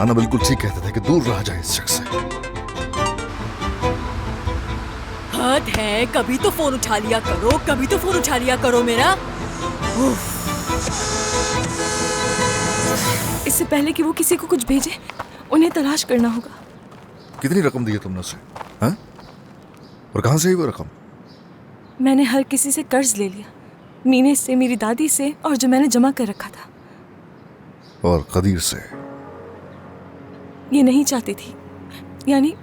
नाना बिल्कुल ठीक कहते थे कि दूर रहा जाए इस शख्स से। हद है, कभी तो फोन उठा लिया करो, कभी तो फोन उठा लिया करो मेरा। इससे पहले कि वो किसी को कुछ भेजे, उन्हें तलाश करना होगा। कितनी रकम दी है तुमने उसे? हाँ? और कहां से ही वो रकम? मैंने हर किसी से कर्ज ले लिया, मीने से, मेरी दादी से, और जो मैंने जमा कर रखा था। और कदीर से? ये नहीं चाहती थी, यानी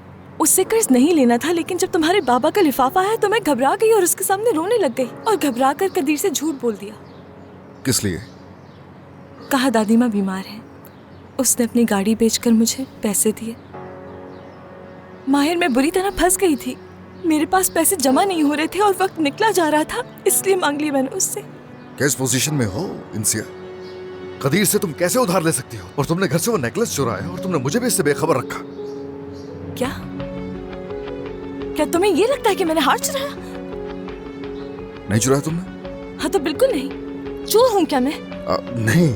उससे कर्ज नहीं लेना था, लेकिन जब तुम्हारे बाबा का लिफाफा आया तो मैं घबरा गई और उसके सामने रोने लग गई और घबरा कर कदीर से झूठ बोल दिया। किस लिए? कहा दादी माँ बीमार है। उसने अपनी गाड़ी बेचकर मुझे पैसे दिए। माहिर, मैं बुरी तरह फंस गई थी। मेरे पास पैसे जमा नहीं हो रहे थे और वक्त निकला जा रहा था, इसलिए मांग लिया मैंने उससे। किस पोजीशन में हो इंसिया? कदीर से तुम कैसे उधार ले सकती हो? और तुमने घर से वो नेकलेस चुराया और तुमने मुझे भी इससे बेखबर रखा। क्या तुम्हें ये लगता है कि मैंने हार चुराया? नहीं चुराया तुमने? हाँ तो बिल्कुल नहीं। चोर हूँ क्या मैं? नहीं,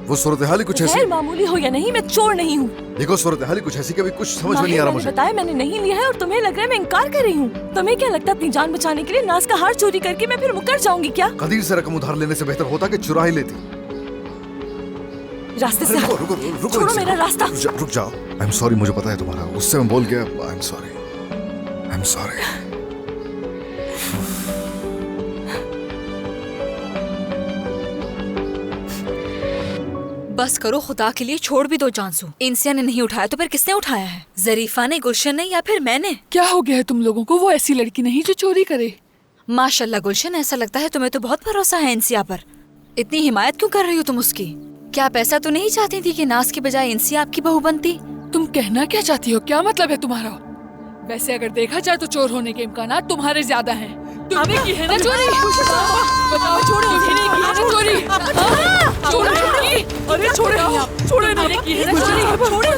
वो सूरत-ए-हाल ही कुछ ऐसी। गैर मामूली हो या नहीं, मैं चोर नहीं हूँ। देखो सूरत-ए-हाल ही कुछ ऐसी, कभी कुछ समझ में नहीं आ रहा मुझे। बताया मैंने नहीं लिया है और तुम्हें लग रहा है मैं इनकार कर रही हूँ। तुम्हें क्या लगता है अपनी जान बचाने के लिए नाज का हार चोरी करके मैं फिर मुकर जाऊंगी क्या? कदीर से रकम उधार लेने से बेहतर होता कि चुरा ही लेती। रास्ते से रुको, छोड़ो मेरा रास्ता। रुक जाओ। आई एम सॉरी, मुझे पता है तुम्हारा उससे मैं बोल गया। I am sorry. बस करो खुदा के लिए, छोड़ भी दो जानसू। इंसिया ने नहीं उठाया तो फिर किसने उठाया है? जरीफा ने, गुलशन ने, या फिर मैंने? क्या हो गया है तुम लोगों को? वो ऐसी लड़की नहीं जो चोरी करे। माशाल्लाह गुलशन, ऐसा लगता है तुम्हें तो बहुत भरोसा है इंसिया पर। इतनी हिमायत क्यों कर रही हो तुम उसकी? क्या पैसा तो नहीं चाहती थी कि नाज की बजाय इंसिया आपकी बहू बनती? तुम कहना क्या चाहती हो? क्या मतलब है तुम्हारा? वैसे अगर देखा जाए तो चोर होने के इम्कानात तुम्हारे ज्यादा हैं। तुमने की है ना चोरी? बताओ, तुमने की है ना चोरी? अरे छोड़े ना, की है ना चोरी? अब मुझे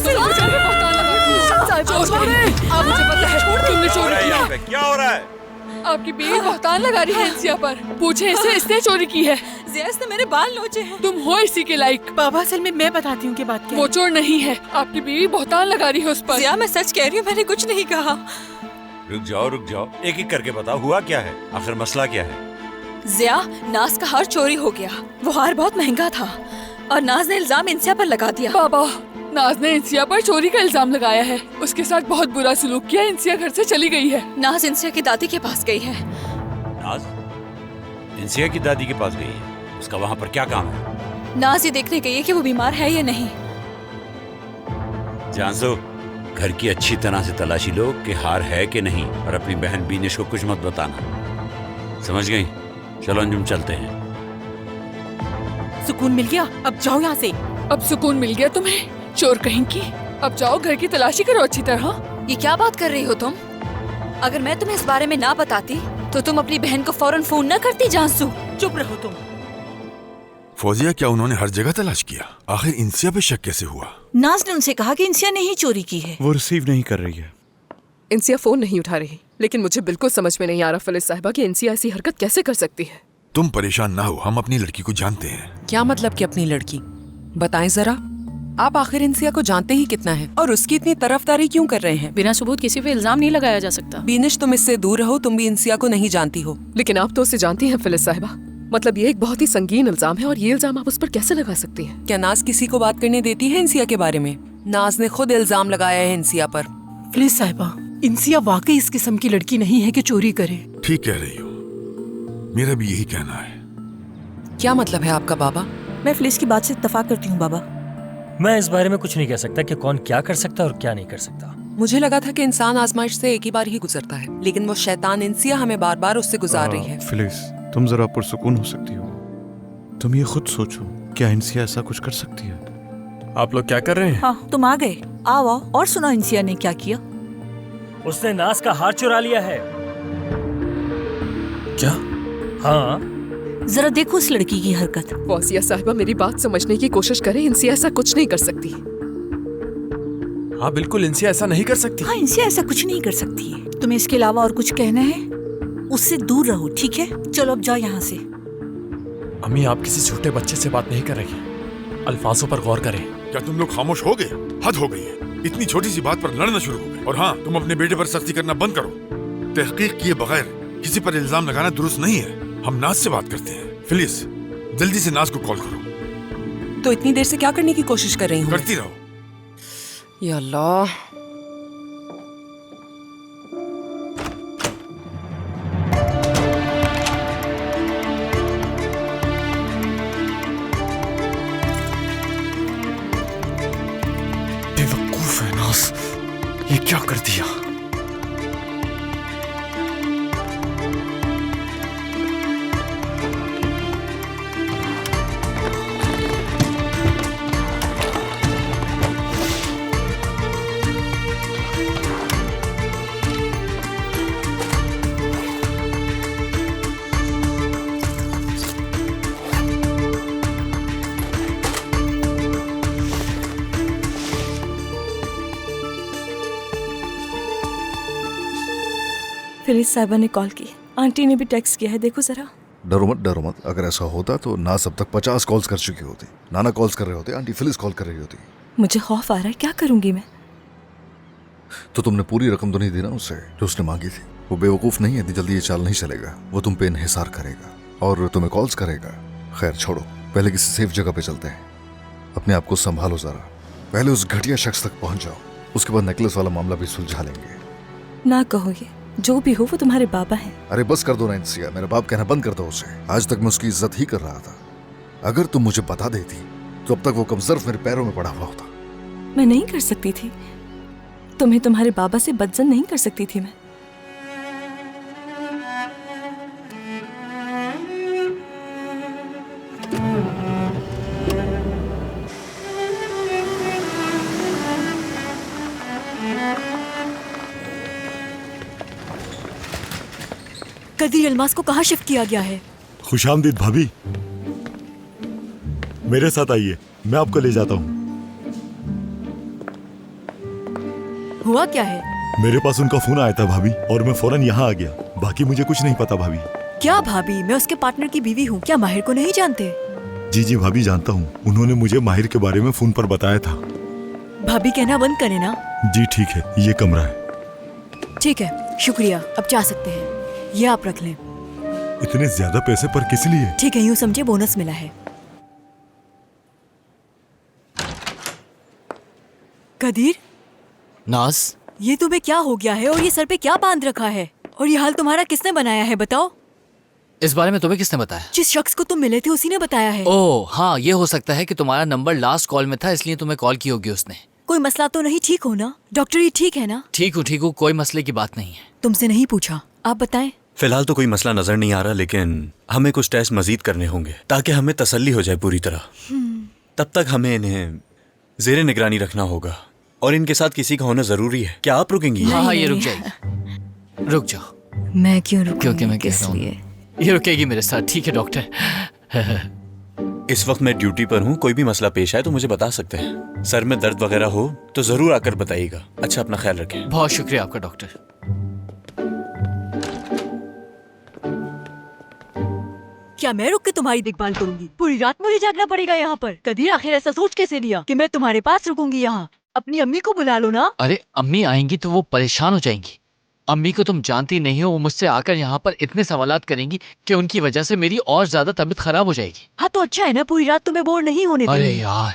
पता है तुमने चोरी किया। क्या हो रहा है? आपकी बीवी बहतान लगा रही है इंसिया पर। पूछे इसने चोरी की है। ज़ियास ने मेरे बाल नोचे हैं। तुम हो इसी के लायक। बाबा, असल में मैं बताती हूँ कि बात क्या है। वो चोर नहीं है, आपकी बीवी बहतान लगा रही है उस पर। ज़िया, मैं सच कह रही हूँ, मैंने कुछ नहीं कहा। रुक जाओ, एक एक करके बताओ, हुआ क्या है? आखिर मसला क्या है? ज़िया, नाज का हार चोरी हो गया। वो हार बहुत महंगा था और नाज ने इल्जाम इंसिया पर लगा दिया। बाबा, नाज ने इंसिया पर चोरी का इल्जाम लगाया है। उसके साथ बहुत बुरा सलूक किया। इंसिया घर से चली गई है। नाज इंसिया की दादी के पास गई है। नाज इंसिया की दादी के पास गई है? उसका वहाँ पर क्या काम है? नाज ये देखने गई है कि वो बीमार है या नहीं। जानसो, घर की अच्छी तरह से तलाशी लो कि हार है कि नहीं, और अपनी बहन बीनिश को कुछ मत बताना, समझ गई? चलो अंजुम, चलते हैं। सुकून मिल गया, अब जाओ यहाँ से। अब सुकून मिल गया तुम्हें, चोर कहीं की? अब जाओ, घर की तलाशी करो अच्छी तरह। ये क्या बात कर रही हो तुम? अगर मैं तुम्हें इस बारे में ना बताती तो तुम अपनी बहन को फौरन फोन न करती जानसू। चुप रहो तुम। फौजिया, क्या उन्होंने हर जगह तलाश किया? आखिर इंसिया पे शक कैसे हुआ? नाज ने उनसे कहा कि इंसिया ने ही चोरी की है। वो रिसीव नहीं कर रही है। इंसिया फोन नहीं उठा रही, लेकिन मुझे बिल्कुल समझ में नहीं आ रहा फिलिस साहिबा कि इंसिया ऐसी हरकत कैसे कर सकती है। तुम परेशान ना हो, हम अपनी लड़की को जानते हैं। क्या मतलब कि अपनी लड़की? बताएं जरा, आप आखिर इंसिया को जानते ही कितना है और उसकी इतनी तरफदारी क्यों कर रहे हैं? बिना सबूत किसी पे इल्जाम नहीं लगाया जा सकता। बीनिश, तुम इससे दूर रहो, तुम भी इंसिया को नहीं जानती हो। लेकिन आप तो उसे जानती हैं फिलिस साहिबा। मतलब ये एक बहुत ही संगीन इल्जाम है और ये इल्जाम आप उस पर कैसे लगा सकती हैं? क्या नाज किसी को बात करने देती है इंसिया के बारे में? नाज ने खुद इल्जाम लगाया है इंसिया पर। फिलिस साहिबा, इंसिया वाकई इस किस्म की लड़की नहीं है कि चोरी करे। ठीक कह रही हो, मेरा भी यही कहना है। क्या मतलब है आपका बाबा? मैं फिलिस की बात से इत्तेफाक करती हूँ बाबा। मैं इस बारे में कुछ नहीं कह सकता कि कौन क्या कर सकता और क्या नहीं कर सकता। मुझे लगा था कि इंसान आजमाइश से एक ही बार ही गुजरता है, लेकिन वो शैतान इंसिया हमें बार बार उससे गुजार रही है। फिलिस, तुम जरा पुरसुकून हो सकती हो। तुम ये खुद सोचो, क्या इंसिया ऐसा कुछ कर सकती है? आप लोग क्या कर रहे हैं? हाँ, तुम आ गए। आओ आओ और सुनो इंसिया ने क्या किया। उसने नाज का हार चुरा लिया है। क्या? हाँ, जरा देखो उस लड़की की हरकत। फौजिया साहिबा, मेरी बात समझने की कोशिश करें। इंसिया ऐसा कुछ नहीं कर सकती। हाँ बिल्कुल, इंसिया ऐसा नहीं कर सकती। हाँ, इंसिया ऐसा कुछ नहीं कर सकती है। तुम्हें इसके अलावा और कुछ कहना है? उससे दूर रहो, ठीक है? चलो अब जाओ यहाँ से। अम्मी, आप किसी छोटे बच्चे से बात नहीं कर रही हैं। अल्फाजों पर गौर करें। क्या तुम लोग खामोश हो गए? हद हो गई है। इतनी छोटी सी बात पर लड़ना शुरू हो गए। और हाँ, तुम अपने बेटे पर सख्ती करना बंद करो। तहकीक किए बगैर किसी पर इल्जाम लगाना दुरुस्त नहीं है। हम नाज से बात करते हैं। फिलिस, जल्दी से नाज को कॉल करो। तो इतनी देर से क्या करने की कोशिश कर रही हूँ? करती रहो। या अल्लाह। बेवकूफ है नाज, ये क्या कर दिया? फिलिस साहिबा ने कॉल की, आंटी ने भी टेक्स्ट किया है, देखो जरा। डरो मत, डरो मत। अगर ऐसा होता तो ना सब तक 50 कॉल्स कर चुकी होती। नाना कॉल्स कर रहे होते, आंटी फिलिस कॉल कर रही होती। मुझे खौफ आ रहा है, क्या करूंगी मैं? तो तुमने पूरी रकम तो नहीं दी ना उसे जो उसने मांगी थी? वो बेवकूफ नहीं है, इतनी जल्दी ये चाल नहीं चलेगा। वो तुम पे इन्हिसार करेगा और तुम्हें कॉल्स करेगा। खैर छोड़ो, पहले किसी सेफ जगह पे चलते हैं। अपने आप को संभालो जरा। पहले उस घटिया शख्स तक पहुंच जाओ, उसके बाद नेकलेस वाला मामला भी सुलझा लेंगे। ना कहो, ये जो भी हो वो तुम्हारे बाबा हैं। अरे बस कर दो ना इंसिया, मेरा बाप कहना बंद कर दो उसे। आज तक मैं उसकी इज्जत ही कर रहा था। अगर तुम मुझे बता देती तो अब तक वो कमजोर मेरे पैरों में पड़ा हुआ होता। मैं नहीं कर सकती थी, तुम्हें तुम्हारे बाबा से बदजन नहीं कर सकती थी मैं। कदीर अलमास को कहाँ शिफ्ट किया गया है? खुशामदीद भाभी, मेरे साथ आइए, मैं आपको ले जाता हूँ। हुआ क्या है? मेरे पास उनका फोन आया था भाभी, और मैं फौरन यहाँ आ गया। बाकी मुझे कुछ नहीं पता भाभी। क्या भाभी, मैं उसके पार्टनर की बीवी हूँ, क्या माहिर को नहीं जानते? जी जी भाभी, जानता हूँ। उन्होंने मुझे माहिर के बारे में फोन पर बताया था। भाभी कहना बंद करे ना। जी ठीक है, ये कमरा है। ठीक है, शुक्रिया, अब जा सकते हैं। ये आप रख लें। इतने ज्यादा पैसे पर किस लिए? ठीक है, यूँ समझे बोनस मिला है। कदीर, नाज, ये तुम्हें क्या हो गया है और ये सर पे क्या बांध रखा है? और ये हाल तुम्हारा किसने बनाया है, बताओ? इस बारे में तुम्हें किसने बताया? जिस शख्स को तुम मिले थे उसी ने बताया है। ओह हाँ, ये हो सकता है कि तुम्हारा नंबर लास्ट कॉल में था, इसलिए तुम्हें कॉल की होगी उसने। कोई मसला तो नहीं? ठीक हो ना डॉक्टर? ये ठीक है ना? ठीक हूँ, कोई मसले की बात नहीं है। तुमसे नहीं पूछा, आप बताएं। फिलहाल तो कोई मसला नजर नहीं आ रहा, लेकिन हमें कुछ टेस्ट मजीद करने होंगे ताकि हमें तसल्ली हो जाए पूरी तरह। तब तक हमें इन्हें जेरे निगरानी रखना होगा और इनके साथ किसी का होना जरूरी है। क्या आप रुकेंगी? हाँ, ये रुक जाएगी। रुक जाओ। मैं क्यों रुकूं? क्योंकि मैं कह रहा हूँ ये रुकेगी मेरे साथ। ठीक है डॉक्टर। इस वक्त मैं ड्यूटी पर हूँ, कोई भी मसला पेश आए तो मुझे बता सकते हैं। सर में दर्द वगैरह हो तो जरूर आकर बताइएगा। अच्छा, अपना ख्याल रखें। बहुत शुक्रिया आपका डॉक्टर। क्या मैं रुक के तुम्हारी देखभाल करूंगी? पूरी रात मुझे जागना पड़ेगा यहाँ पर? कदीर, आखिर ऐसा सोच कैसे लिया कि मैं तुम्हारे पास रुकूंगी यहाँ? अपनी अम्मी को बुला लो ना। अरे अम्मी आएंगी तो वो परेशान हो जाएंगी। अम्मी को तुम जानती नहीं हो, वो मुझसे आकर यहाँ पर इतने सवालात करेंगी कि उनकी वजह से मेरी और ज्यादा तबीयत खराब हो जाएगी। हाँ तो अच्छा है ना, पूरी रात तुम्हें बोर नहीं होने अरे देंगे। यार,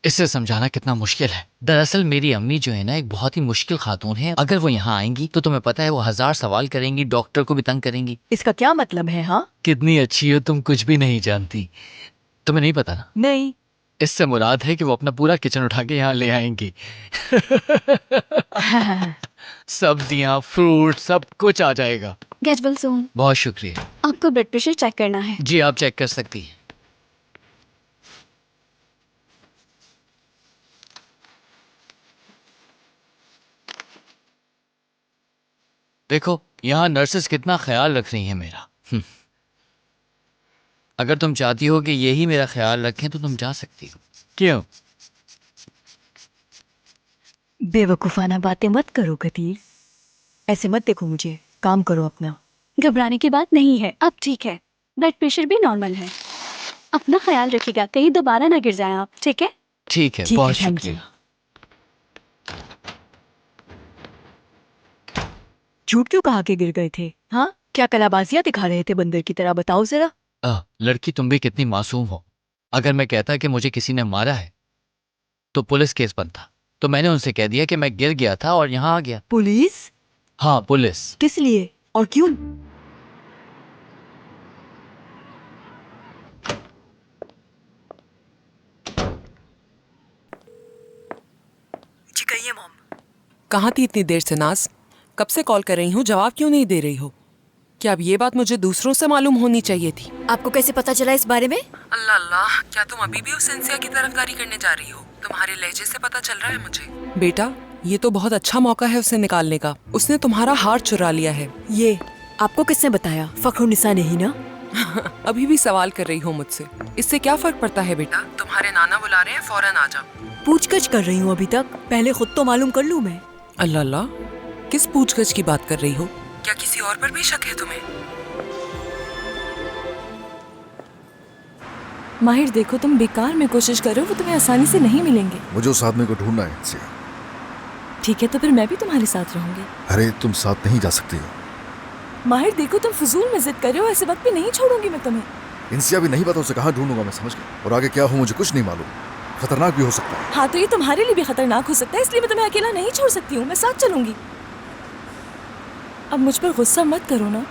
इसे समझाना कितना मुश्किल है। दरअसल मेरी अम्मी जो है ना, एक बहुत ही मुश्किल खातून है। अगर वो यहाँ आएंगी तो तुम्हें पता है वो 1000 सवाल करेंगी, डॉक्टर को भी तंग करेंगी। इसका क्या मतलब है? हाँ, कितनी अच्छी हो तुम, कुछ भी नहीं जानती। तुम्हें नहीं पता ना? नहीं। इससे मुराद है कि वो अपना पूरा किचन उठा के यहाँ ले आएंगी। सब्जियाँ, फ्रूट, सब कुछ आ जाएगा। Get well soon. बहुत शुक्रिया। आपको ब्लड प्रेशर चेक करना है। जी, आप चेक कर सकती हैं। देखो यहाँ नर्सेस कितना ख्याल रख रही हैं मेरा। अगर तुम चाहती हो कि यही मेरा ख्याल रखें तो तुम जा सकती हो। क्यों? बेवकूफाना बातें मत करो कदीर, ऐसे मत देखो मुझे, काम करो अपना। घबराने की बात नहीं है, अब ठीक है। ब्लड प्रेशर भी नॉर्मल है। अपना ख्याल रखिएगा, कहीं दोबारा ना गिर जाए आप, ठीक है? ठीक है, ठीक है, बहुत thank you. शुक्रिया। झूठ क्यों कहा के गिर गए थे? हाँ, क्या कलाबाजियां दिखा रहे थे बंदर की तरह? बताओ जरा। लड़की तुम भी कितनी मासूम हो। अगर मैं कहता कि मुझे किसी ने मारा है तो पुलिस केस बनता, तो मैंने उनसे कह दिया कि मैं गिर गया था और यहाँ आ गया। पुलिस? हाँ, पुलिस। किस लिए और क्यों? जी कहिए मॉम। कहाँ थी इतनी देर से नाज? कब से कॉल कर रही हूँ, जवाब क्यों नहीं दे रही हो? क्या अब ये बात मुझे दूसरों से मालूम होनी चाहिए थी? आपको कैसे पता चला इस बारे में? अल्लाह अल्लाह, क्या तुम अभी भी उस इंसिया की तरफदारी करने जा रही हो? तुम्हारे लहजे से पता चल रहा है मुझे। बेटा, ये तो बहुत अच्छा मौका है उसे निकालने का। उसने तुम्हारा हार चुरा लिया है। ये आपको किसने बताया? फखरुनिसा ने ही ना? अभी भी सवाल कर रही हो मुझसे? इससे क्या फर्क पड़ता है बेटा? तुम्हारे नाना बुला रहे हैं, फौरन आ जाओ। पूछगछ कर रही हूँ अभी तक, पहले खुद तो मालूम कर लूँ मैं। अल्लाह अल्लाह, किस पूछगछ की बात कर रही हो? क्या किसी और पर भी शक है तुम्हें? माहिर देखो, तुम बेकार में कोशिश कर रहे हो, वो तुम्हें आसानी से नहीं मिलेंगे। मुझे उस आदमी को ढूंढना है इंसिया। ठीक है, तो फिर मैं भी तुम्हारे साथ रहूंगी। अरे तुम साथ नहीं जा सकती हो। माहिर देखो, तुम फजूल में जिद कर रहे हो, ऐसे वक्त पे नहीं छोड़ूंगी मैं तुम्हें। इंसिया भी नहीं पता उसे कहाँ ढूंढूंगा मैं, समझ गया। और आगे क्या हो मुझे कुछ नहीं मालूम, खतरनाक भी हो सकता है। हाँ, तो ये तुम्हारे लिए भी खतरनाक हो सकता है, इसलिए मैं तुम्हें अकेला नहीं छोड़ सकती हूँ, मैं साथ चलूंगी। अब मुझ पर गुस्सा मत करो ना।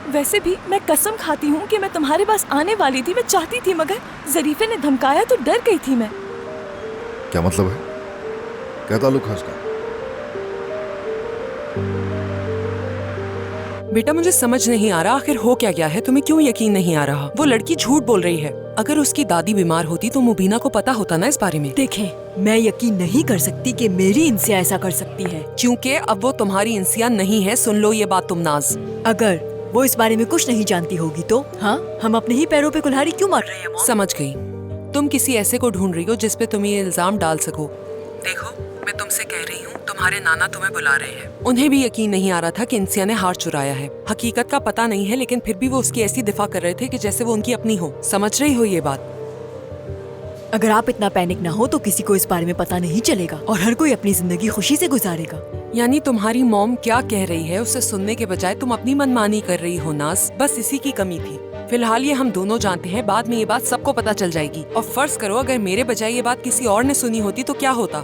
वैसे भी मैं कसम खाती हूँ कि मैं तुम्हारे पास आने वाली थी, मैं चाहती थी, मगर जरीफे ने धमकाया तो डर गई थी मैं। क्या मतलब है? क्या ताल्लुक है उसका? बेटा, मुझे समझ नहीं आ रहा आखिर हो क्या गया है। तुम्हें क्यों यकीन नहीं आ रहा? वो लड़की झूठ बोल रही है। अगर उसकी दादी बीमार होती तो मुबीना को पता होता ना इस बारे में। देखें, मैं यकीन नहीं कर सकती कि मेरी इंसिया ऐसा कर सकती है, क्योंकि अब वो तुम्हारी इंसिया नहीं है। सुन लो ये बात तुम नाज। अगर वो इस बारे में कुछ नहीं जानती होगी तो हाँ, हम अपने ही पैरों पे कुल्हाड़ी क्यों मार रहे हैं मॉम? समझ गई, तुम किसी ऐसे को ढूंढ रही हो जिस पे तुम ये इल्जाम डाल सको। देखो, मैं तुमसे कह रही हूँ, तुम्हारे नाना तुम्हें बुला रहे हैं। उन्हें भी यकीन नहीं आ रहा था कि इंसिया ने हार चुराया है। हकीकत का पता नहीं है, लेकिन फिर भी वो उसकी ऐसी दिफा कर रहे थे कि जैसे वो उनकी अपनी हो। समझ रही हो ये बात? अगर आप इतना पैनिक ना हो तो किसी को इस बारे में पता नहीं चलेगा और हर कोई अपनी जिंदगी खुशी से गुजारेगा। यानी तुम्हारी मॉम क्या कह रही है उसे सुनने के बजाय तुम अपनी मनमानी कर रही हो नाज। बस इसी की कमी थी। फिलहाल ये हम दोनों जानते हैं, बाद में ये बात सबको पता चल जाएगी। और फर्ज करो अगर मेरे बजाय ये बात किसी और ने सुनी होती तो क्या होता?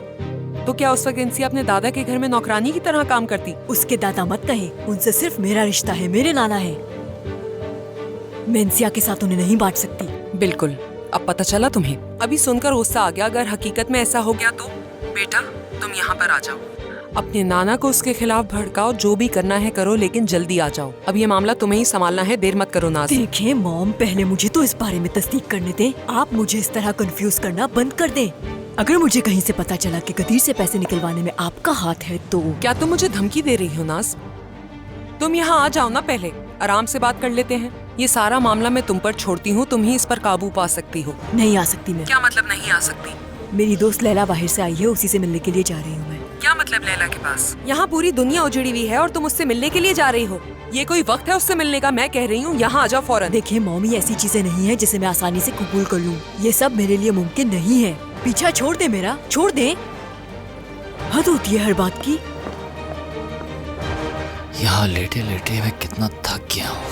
तो क्या उस वक्त इंसिया अपने दादा के घर में नौकरानी की तरह काम करती? उसके दादा मत कहे, उनसे सिर्फ मेरा रिश्ता है, मेरे नाना है। मैं इंसिया के साथ उन्हें नहीं बांट सकती। बिल्कुल, अब पता चला तुम्हें। अभी सुनकर गुस्सा आ गया। अगर हकीकत में ऐसा हो गया तो बेटा तुम यहाँ पर आ जाओ। अपने नाना को उसके खिलाफ भड़काओ, जो भी करना है करो, लेकिन जल्दी आ जाओ। अब ये मामला तुम्हें ही संभालना है, देर मत करो नाज़। देखें मॉम, पहले मुझे तो इस बारे में तस्दीक करने दें। आप मुझे इस तरह कंफ्यूज करना बंद कर दें। अगर मुझे कहीं से पता चला कि गदीर से पैसे निकलवाने में आपका हाथ है तो क्या तुम मुझे धमकी दे रही हो नाज? तुम यहाँ आ जाओ ना, पहले आराम से बात कर लेते हैं। ये सारा मामला मैं तुम पर छोड़ती हूँ, तुम ही इस पर काबू पा सकती हो। नहीं आ सकती मैं। क्या मतलब नहीं आ सकती? मेरी दोस्त लैला बाहर से आई है, उसी से मिलने के लिए जा रही हूँ मैं। क्या मतलब लैला के पास? यहाँ पूरी दुनिया उजड़ी हुई है और तुम उससे मिलने के लिए जा रही हो। ये कोई वक्त है उससे मिलने का? मैं कह रही हूँ यहाँ आ जाओ फौरन। देखिए मॉमी, ऐसी चीजें नहीं है जिसे मैं आसानी से कबूल कर लूँ। ये सब मेरे लिए मुमकिन नहीं है। पीछा छोड़ दे मेरा, छोड़ दे। हद होती है हर बात की। यहाँ लेटे लेटे मैं कितना थक गया हूँ।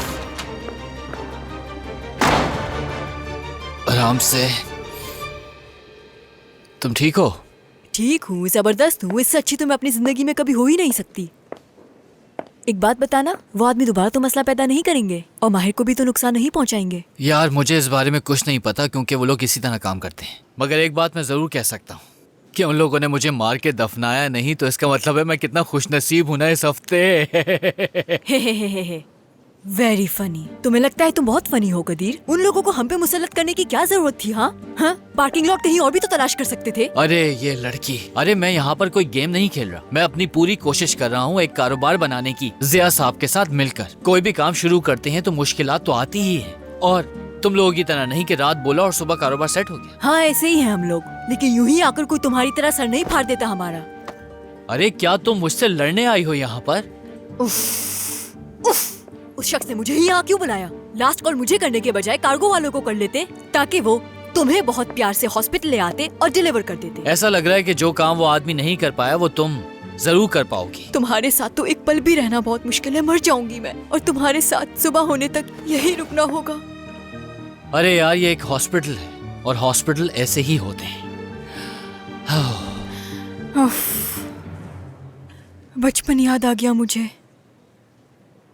आराम से। तुम ठीक हो? ठीक हूँ, जबरदस्त हूँ। इससे अच्छी तो मैं अपनी जिंदगी में कभी हो ही नहीं सकती। एक बात बताना, वो आदमी दोबारा तो मसला पैदा नहीं करेंगे और माहिर को भी तो नुकसान नहीं पहुँचाएंगे? यार मुझे इस बारे में कुछ नहीं पता, क्योंकि वो लोग इसी तरह काम करते हैं। मगर एक बात मैं जरूर कह सकता हूँ कि उन लोगों ने मुझे मार के दफनाया नहीं, तो इसका मतलब है मैं कितना खुशनसीब हूं ना इस हफ्ते। Very funny. तुम्हें लगता है तुम बहुत फनी हो गदीर? उन लोगों को हम पे मुसल्लत करने की क्या जरूरत थी? हाँ, पार्किंग लॉट कहीं और भी तो तलाश कर सकते थे। अरे ये लड़की, अरे मैं यहाँ पर कोई गेम नहीं खेल रहा, मैं अपनी पूरी कोशिश कर रहा हूँ एक कारोबार बनाने की। जिया साहब के साथ मिलकर कोई भी काम शुरू करते हैं तो मुश्किलात तो आती ही है, और तुम लोगों की तरह नहीं कि रात बोला और सुबह कारोबार सेट हो गया। हाँ, ऐसे ही है हम लोग, लेकिन यूं ही आकर कोई तुम्हारी तरह सर नहीं फाड़ देता हमारा। अरे क्या तुम मुझसे लड़ने आई हो यहाँ पर? उस शख्स ने मुझे ही यहाँ क्यों बुलाया? लास्ट कॉल मुझे करने के बजाय कार्गो वालों को कर लेते, ताकि वो तुम्हें बहुत प्यार से हॉस्पिटल ले आते और डिलीवर कर देते। ऐसा लग रहा है कि जो काम वो आदमी नहीं कर पाया वो तुम जरूर कर पाओगी। तुम्हारे साथ तो एक पल भी रहना बहुत मुश्किल है, मर जाऊंगी मैं, और तुम्हारे साथ सुबह होने तक यही रुकना होगा। अरे यार, ये एक हॉस्पिटल है और हॉस्पिटल ऐसे ही होते हैं। बचपन याद आ गया मुझे।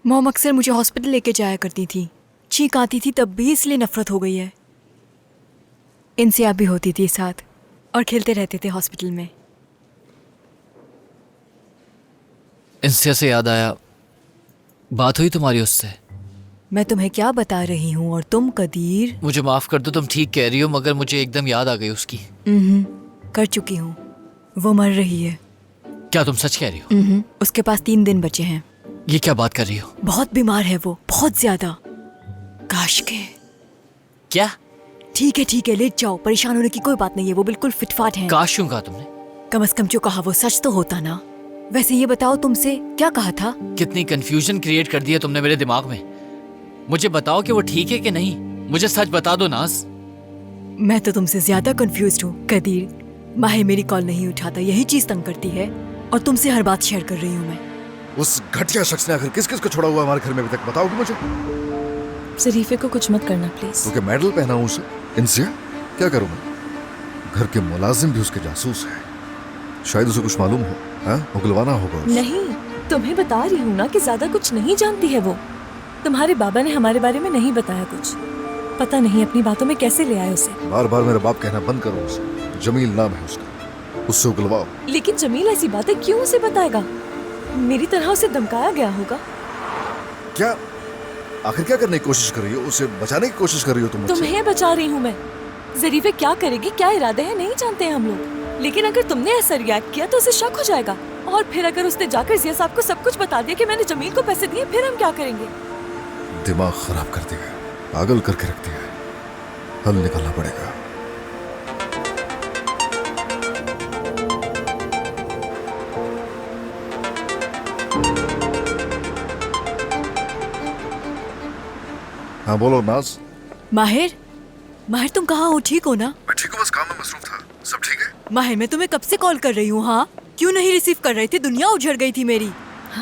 मॉम अक्सर मुझे हॉस्पिटल लेके जाया करती थी। छींक आती थी तब भी, इसलिए नफरत हो गई है। इनसे आप भी होती थी साथ और खेलते रहते थे हॉस्पिटल में। इंसिया से याद आया, बात हुई तुम्हारी उससे? मैं तुम्हें क्या बता रही हूँ और तुम कदीर। मुझे माफ कर दो, तुम ठीक कह रही हो, मगर मुझे एकदम याद आ गई उसकी। कर चुकी हूँ, वो मर रही है। क्या तुम सच कह रही हो? उसके पास 3 दिन बचे हैं। ये क्या बात कर रही हो? बहुत बीमार है वो, बहुत ज्यादा। काश के। क्या? ठीक है, लेट जाओ, परेशान होने की कोई बात नहीं है, वो बिल्कुल फिटफाट है। काश क्यों कहा तुमने? कम से कम जो कहा वो सच तो होता ना। वैसे ये बताओ, तुमसे क्या कहा था? कितनी कंफ्यूजन क्रिएट कर दी है तुमने मेरे दिमाग में। मुझे बताओ कि वो ठीक है कि नहीं। मुझे सच बता दो नाज। मैं तो तुमसे ज्यादा कंफ्यूज्ड हूँ कदीर। माहिर मेरी कॉल नहीं उठाता, यही चीज तंग करती है, और तुमसे हर बात शेयर कर रही हूँ मैं। उस घटिया शख्स ने आखिर किस किस को छोड़ा हुआ हमारे घर में अभी तक, बताओगे मुझे? शरीफे को कुछ मत करना प्लीज। तो क्या मेडल पहना हूँ उसे? इनसे क्या करूँ मैं? घर के मुलाजिम भी उसके जासूस है। शायद उसे कुछ मालूम हो, उगलवाना होगा उसे। नहीं, तुम्हें बता रही हूँ ना कि ज्यादा कुछ नहीं जानती है वो। तुम्हारे बाबा ने हमारे बारे में नहीं बताया कुछ। पता नहीं अपनी बातों में कैसे ले आए उसे। बार बार मेरा बाप कहना बंद करो उसे। जमील नाम है उसका, उससे उगलवाओ। लेकिन जमील ऐसी बातें क्यों उसे बताएगा? मेरी तरह उसे धमकाया गया होगा। क्या आखिर क्या करने की कोशिश कर रही हो? उसे बचाने की कोशिश कर रही हो तुम मुझसे? तुम्हें बचा रही हूँ मैं। जरीफे क्या करेगी, क्या इरादे हैं, नहीं जानते हैं हम लोग। लेकिन अगर तुमने ऐसा रिएक्ट किया तो उसे शक हो जाएगा। और फिर अगर उसने जाकर जिया साहब को सब कुछ बता दिया कि मैंने जमील को पैसे दिए, फिर हम क्या करेंगे? दिमाग खराब कर दिया, पागल करके रख दिया। हल निकालना पड़ेगा। हाँ बोलो नाज। माहिर तुम कहाँ हो? ठीक हो ना? मैं ठीक हूँ, बस काम में मसरूफ था। सब ठीक है? माहिर मैं तुम्हें कब से कॉल कर रही हूँ। हाँ, क्यों नहीं रिसीव कर रहे थे? दुनिया उजड़ गई थी मेरी।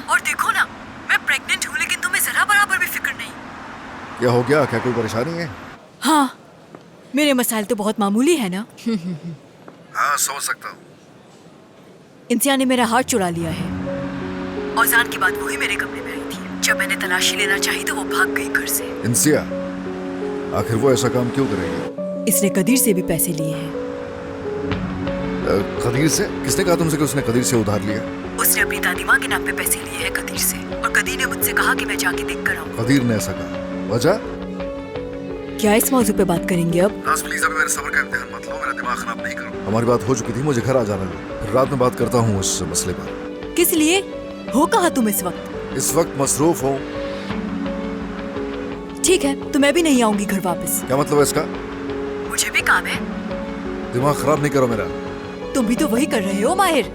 और देखो ना, मैं प्रेग्नेंट हूँ, लेकिन तुम्हें जरा बराबर भी फिक्र नहीं। क्या हो गया? क्या कोई परेशानी है? हाँ, मेरे मसाइल तो बहुत मामूली है ना। हाँ समझ सकता हूँ। इंसिया ने मेरा हार्ट चुरा लिया है। औजान के बाद वही मेरे कमरे में आई थी। जब मैंने तलाशी लेना चाही तो वो भाग गई घर से। इंसिया, आखिर वो ऐसा काम क्यों करेगी? इसने कदीर से भी पैसे लिए हैं। कदीर से? किसने कहा तुमसे कि उसने कदीर से उधार लिया? उसने अपनी दादी माँ के नाम पे पैसे लिए हैं कदीर से, और कदीर ने मुझसे कहा कि मैं जाके देख कर आऊँ। कदीर ने ऐसा कहा? वजह क्या इस मौजू पे बात करेंगे अब? नाज प्लीज अभी मेरे सब्र का इम्तिहान मत लो, मेरा दिमाग खराब नहीं करो। हमारी बात हो चुकी थी, मुझे घर आ जाना दो। फिर रात में बात करता हूँ उस मसले पर। किस लिए हो कहा तुम इस वक्त? इस वक्त मसरूफ हूँ। ठीक है, तो मैं भी नहीं आऊंगी घर वापस। क्या मतलब है इसका? मुझे भी काम है। दिमाग खराब नहीं करो मेरा। तुम भी तो वही कर रहे हो माहिर।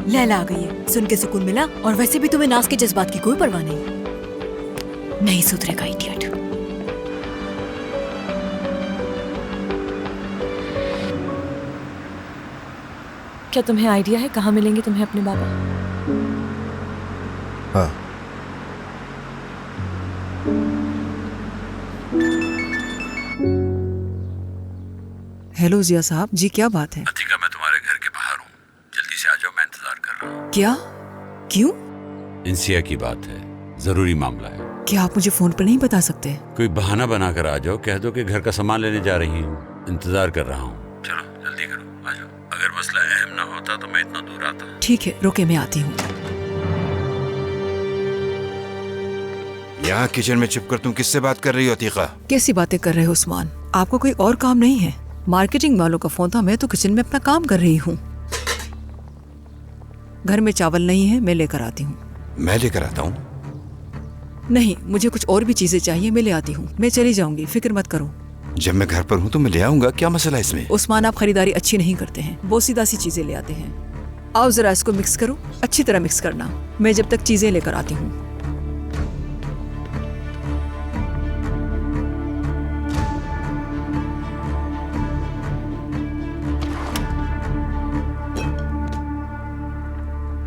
लैला आ गई है, सुन के सुकून मिला। और वैसे भी तुम्हें नाज के जज्बात की कोई परवाह नहीं सुधरेगा इडियट। क्या तुम्हें आइडिया है कहाँ मिलेंगे तुम्हें अपने बाबा? हाँ। हेलो जिया साहब जी, क्या बात है? अतिका, मैं तुम्हारे घर के बाहर हूँ, जल्दी से आ जाओ, मैं इंतजार कर रहा हूँ। क्या? क्यों? इंसिया की बात है, जरूरी मामला है। क्या आप मुझे फोन पर नहीं बता सकते? कोई बहाना बनाकर आ जाओ, कह दो कि घर का सामान लेने जा रही हूँ, इंतजार कर रहा हूँ। चलो जल्दी करो, आ जाओ। अगर मसला अहम ना होता तो मैं इतना दूर आता। ठीक है, रुके, मैं आती हूँ। यहाँ किचन में छिपकर तुम किससे बात कर रही हो अतीका? कैसी बातें कर रहे हो उस्मान? आपको कोई और काम नहीं है? मार्केटिंग वालों का फोन था, मैं तो किचन में अपना काम कर रही हूँ। घर में चावल नहीं है, मैं लेकर आती हूँ। मैं लेकर आता हूँ? नहीं, मुझे कुछ और भी चीजें चाहिए, मैं ले आती हूँ। मैं चली जाऊंगी, फिक्र मत करो। जब मैं घर पर हूँ तो मैं ले आऊंगा, क्या मसला है इसमें? उस्मान, आप खरीदारी अच्छी नहीं करते हैं, वो सीधा सी चीजें ले आते हैं। आओ जरा इसको मिक्स करो, अच्छी तरह मिक्स करना, मैं जब तक चीजें लेकर आती हूँ।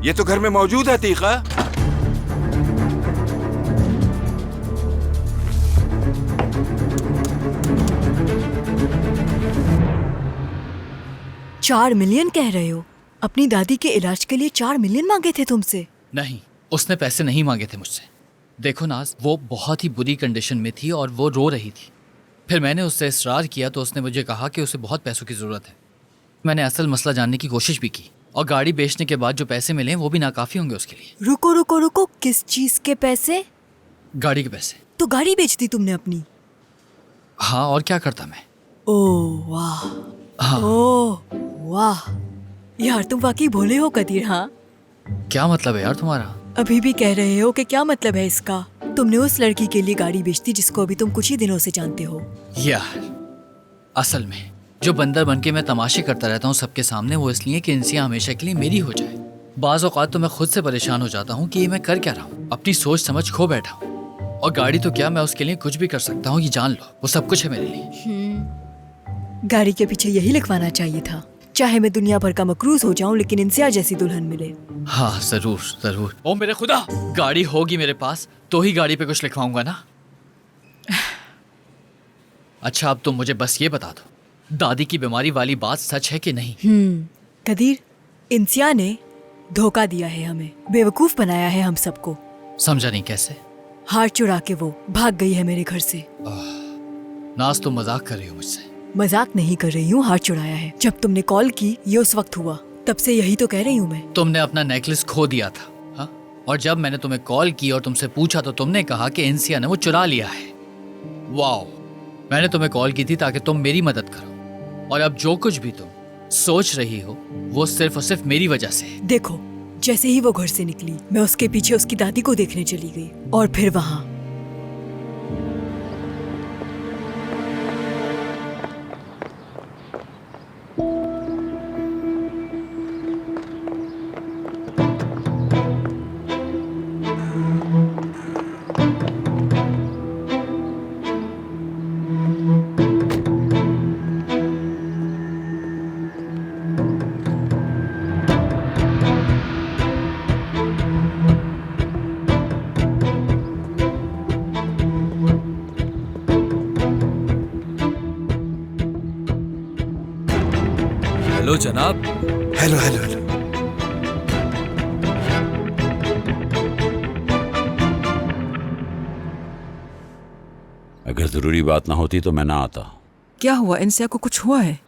ये तो घर में मौजूद है अतीका। चार मिलियन कह रहे हो? अपनी दादी के इलाज के लिए 4 मिलियन मांगे थे तुमसे? नहीं, उसने पैसे नहीं मांगे थे मुझसे। देखो नाज, वो बहुत ही बुरी कंडीशन में थी और वो रो रही थी। फिर मैंने उससे इसरार किया तो उसने मुझे कहा कि उसे बहुत पैसों की ज़रूरत है। मैंने असल मसला जानने की कोशिश भी की और गाड़ी बेचने के बाद जो पैसे मिले वो भी नाकाफ़ी होंगे उसके लिए। रुको रुको रुको, किस चीज के पैसे? गाड़ी के पैसे। तो गाड़ी बेच दी तुमने अपनी? हाँ, और क्या करता मैं। ओह वाह, हाँ। ओह वाह, यार तुम वाकई भोले हो कदीर। हाँ, क्या मतलब है यार तुम्हारा? अभी भी कह रहे हो कि क्या मतलब है इसका? तुमने उस लड़की के लिए गाड़ी बेच दी जिसको अभी तुम कुछ ही दिनों से जानते हो। यार असल में जो बंदर बनके मैं तमाशे करता रहता हूँ सबके सामने, वो इसलिए कि इंसिया हमेशा के लिए मेरी हो जाए। बाज़ औक़ात तो मैं खुद से परेशान हो जाता हूँ कि ये मैं कर क्या रहा हूँ। अपनी सोच समझ खो बैठा हूँ। और गाड़ी तो क्या, मैं उसके लिए कुछ भी कर सकता हूँ, ये जान लो। वो सब कुछ है मेरे लिए। गाड़ी के पीछे यही लिखवाना चाहिए था, चाहे मैं दुनिया भर का मकरूज हो जाऊं लेकिन इंसिया जैसी दुल्हन मिले। हाँ जरूर जरूर। ओ मेरे खुदा, गाड़ी होगी मेरे पास तो ही गाड़ी पे कुछ लिखवाऊंगा ना। अच्छा अब तुम मुझे बस ये बता दो, दादी की बीमारी वाली बात सच है कि नहीं? कदीर, इंसिया ने धोखा दिया है हमें, बेवकूफ बनाया है हम सबको। समझा नहीं कैसे? हार चुरा के वो भाग गई है मेरे घर से। नाज तुम मजाक कर रही हो मुझसे? मजाक नहीं कर रही हूँ, हार चुराया है। जब तुमने कॉल की ये उस वक्त हुआ, तब से यही तो कह रही हूँ मैं। तुमने अपना नेकलेस खो दिया था, हाँ? और जब मैंने तुम्हें कॉल की और तुमसे पूछा तो तुमने कहा कि इंसिया ने वो चुरा लिया है। वाओ, मैंने तुम्हें कॉल की थी ताकि तुम मेरी मदद करो, और अब जो कुछ भी तुम सोच रही हो वो सिर्फ और सिर्फ मेरी वजह से है। देखो, जैसे ही वो घर से निकली मैं उसके पीछे उसकी दादी को देखने चली गई और फिर वहाँ हेलो जनाब। Hello hello hello. अगर जरूरी बात ना होती तो मैं ना आता। क्या हुआ? इंसिया को कुछ हुआ है?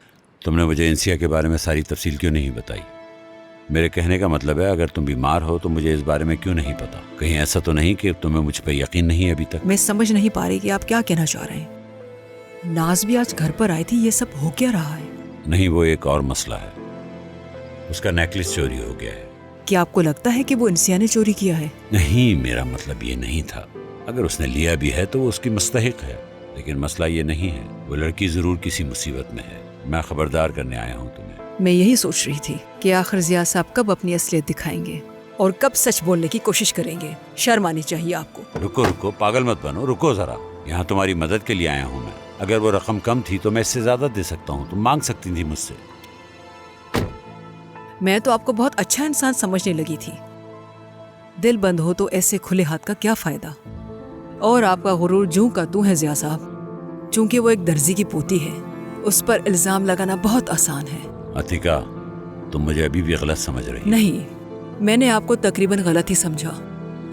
तुमने मुझे इंसिया के बारे में सारी तफसील क्यों नहीं बताई? मेरे कहने का मतलब है अगर तुम बीमार हो तो मुझे इस बारे में क्यों नहीं पता? कहीं ऐसा तो नहीं कि तुम्हें मुझ पर यकीन नहीं है अभी तक? मैं समझ नहीं पा रही कि आप क्या कहना चाह रहे हैं। नाज भी आज घर पर आई थी, ये सब हो क्या रहा है? नहीं, वो एक और मसला है। उसका नेकलेस चोरी हो गया है। क्या आपको लगता है कि वो इंसिया ने चोरी किया है? नहीं, मेरा मतलब ये नहीं था। अगर उसने लिया भी है तो वो उसकी मुस्तहिक है, लेकिन मसला ये नहीं है। वो लड़की जरूर किसी मुसीबत में है। मैं खबरदार करने आया हूँ तुम्हें। मैं यही सोच रही थी कि आखिर जिया साहब कब अपनी असलियत दिखाएंगे और कब सच बोलने की कोशिश करेंगे। शर्म आनी चाहिए आपको। रुको रुको, पागल मत बनो, रुको जरा। यहाँ तुम्हारी मदद के लिए आया हूँ मैं। अगर वो रकम कम थी तो मैं इससे ज्यादा दे सकता हूँ। तुम मांग सकती थी मुझसे। मैं तो आपको बहुत अच्छा इंसान समझने लगी थी। दिल बंद हो तो ऐसे खुले हाथ का क्या फायदा। और आपका गुरूर जूं का तू है जिया साहब। चूंकि वो एक दर्जी की पोती है, उस पर इल्जाम लगाना बहुत आसान है। अतिका, तुम मुझे अभी भी गलत समझ रही? नहीं, मैंने आपको तकरीबन गलत ही समझा।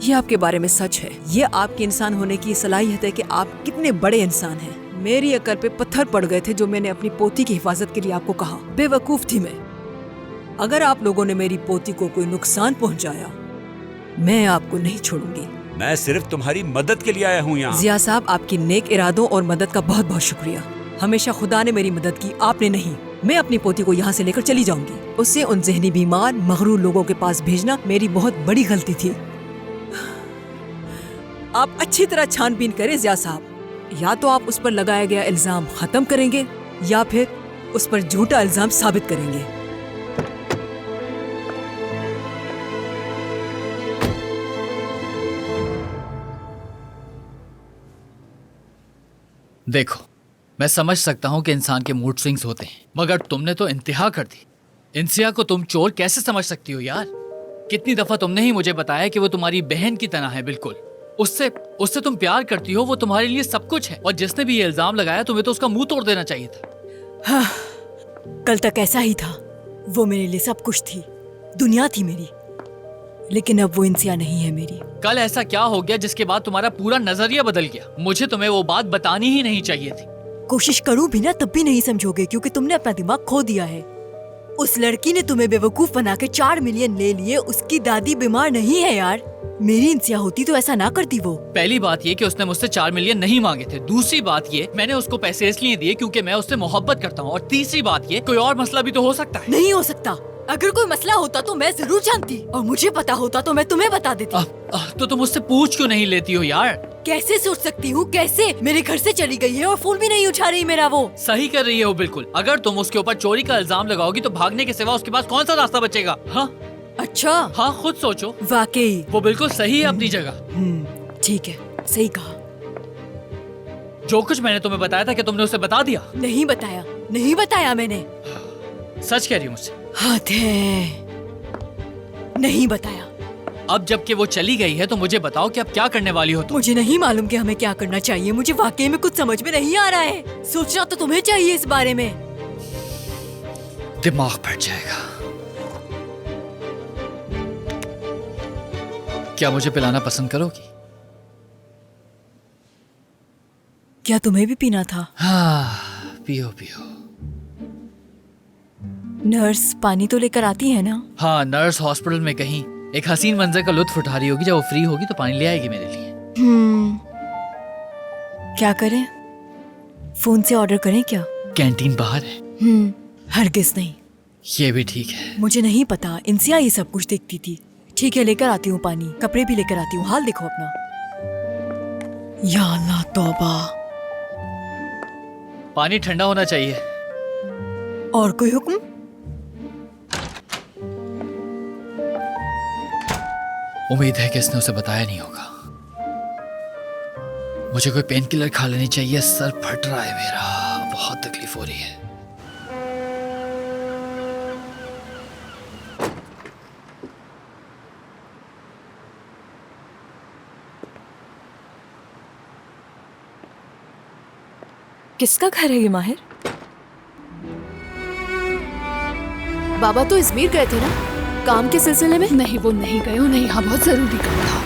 ये आपके बारे में सच है। ये आपके इंसान होने की सलाहियत है कि आप कितने बड़े इंसान हैं। मेरी अकल पे पत्थर पड़ गए थे जो मैंने अपनी पोती की हिफाजत के लिए आपको कहा। बेवकूफ थी मैं। अगर आप लोगों ने मेरी पोती को कोई नुकसान पहुंचाया, मैं आपको नहीं छोड़ूंगी। मैं सिर्फ तुम्हारी मदद के लिए आया हूँ यहाँ। जिया साहब, आपकी नेक इरादों और मदद का बहुत बहुत शुक्रिया। हमेशा खुदा ने मेरी मदद की, आपने नहीं। मैं अपनी पोती को यहाँ से लेकर चली जाऊंगी। उसे उन जहनी बीमार मगरूर लोगों के पास भेजना मेरी बहुत बड़ी गलती थी। आप अच्छी तरह छानबीन करें जिया साहब। या तो आप उस पर लगाया गया इल्जाम खत्म करेंगे या फिर उस पर झूठा इल्जाम साबित करेंगे। देखो, मैं समझ सकता हूं कि इंसान के मूड स्विंग्स होते हैं, मगर तुमने तो इंतहा कर दी। इंसिया को तुम चोर कैसे समझ सकती हो यार? कितनी दफा तुमने ही मुझे बताया कि वो तुम्हारी बहन की तरह है, बिल्कुल। उससे उससे तुम प्यार करती हो, वो तुम्हारे लिए सब कुछ है। और जिसने भी ये इल्जाम लगाया तुम्हें तो उसका मुंह तोड़ देना चाहिए था। हाँ, कल तक ऐसा ही था। वो मेरे लिए सब कुछ थी, दुनिया थी मेरी। लेकिन अब वो इंसिया नहीं है मेरी। कल ऐसा क्या हो गया जिसके बाद तुम्हारा पूरा नजरिया बदल गया? मुझे तुम्हें वो बात बतानी ही नहीं चाहिए थी। कोशिश करूं भी ना तब भी नहीं समझोगे, क्योंकि तुमने अपना दिमाग खो दिया है। उस लड़की ने तुम्हें बेवकूफ बना के 4 मिलियन ले लिए। उसकी दादी बीमार नहीं है यार। मेरी इंसिया होती तो ऐसा ना करती वो। पहली बात ये कि उसने मुझसे 4 मिलियन नहीं मांगे थे। दूसरी बात ये, मैंने उसको पैसे इसलिए दिए क्योंकि मैं उससे मोहब्बत करता हूँ। और तीसरी बात ये, कोई और मसला भी तो हो सकता है। नहीं हो सकता। अगर कोई मसला होता तो मैं जरूर जानती, और मुझे पता होता तो मैं तुम्हें बता देती। तो तुम मुझसे पूछ क्यों नहीं लेती हो यार? कैसे सोच सकती हूँ? कैसे? मेरे घर से चली गई है और फोन भी नहीं उठा रही मेरा। वो सही कर रही है वो, बिल्कुल। अगर तुम उसके ऊपर चोरी का इल्जाम लगाओगी तो भागने के सिवा उसके पास कौन सा रास्ता बचेगा? हाँ अच्छा, हाँ, खुद सोचो। वाकई वो बिल्कुल सही है अपनी जगह। ठीक है, सही कहा। जो कुछ मैंने तुम्हें बताया था, क्या तुमने उसे बता दिया? नहीं बताया, नहीं बताया मैंने। सच कह रही हूँ मुझसे? हाथ है, नहीं बताया। अब जबकि वो चली गई है तो मुझे बताओ कि अब क्या करने वाली हो तुम? मुझे नहीं मालूम कि हमें क्या करना चाहिए। मुझे वाकई में कुछ समझ में नहीं आ रहा है। सोचना तो तुम्हें चाहिए इस बारे में। दिमाग फट जाएगा। क्या मुझे पिलाना पसंद करोगी? क्या तुम्हें भी पीना था? हाँ, पियो पियो। नर्स पानी तो लेकर आती है ना? हाँ, नर्स हॉस्पिटल में कहीं एक हसीन मंजर का लुत्फ उठा रही होगी। जब वो फ्री होगी तो पानी ले आएगी मेरे लिए। क्या करें? फोन से ऑर्डर करें क्या? कैंटीन बाहर है। हरगिज नहीं। ये भी ठीक है। मुझे नहीं पता, इंसिया ये सब कुछ देखती थी। ठीक है, लेकर आती हूँ पानी, कपड़े भी लेकर आती हूँ। हाल देखो अपना। या अल्लाह, तौबा। पानी ठंडा होना चाहिए। और कोई हुक्म? उम्मीद है कि इसने उसे बताया नहीं होगा। मुझे कोई पेन किलर खा लेनी चाहिए। सर फट रहा है मेरा, बहुत तकलीफ हो रही है। किसका घर है ये माहिर? बाबा तो इजमीर गए थे ना, काम के सिलसिले में? नहीं, वो नहीं गए। उन्हें यहाँ बहुत जरूरी काम था।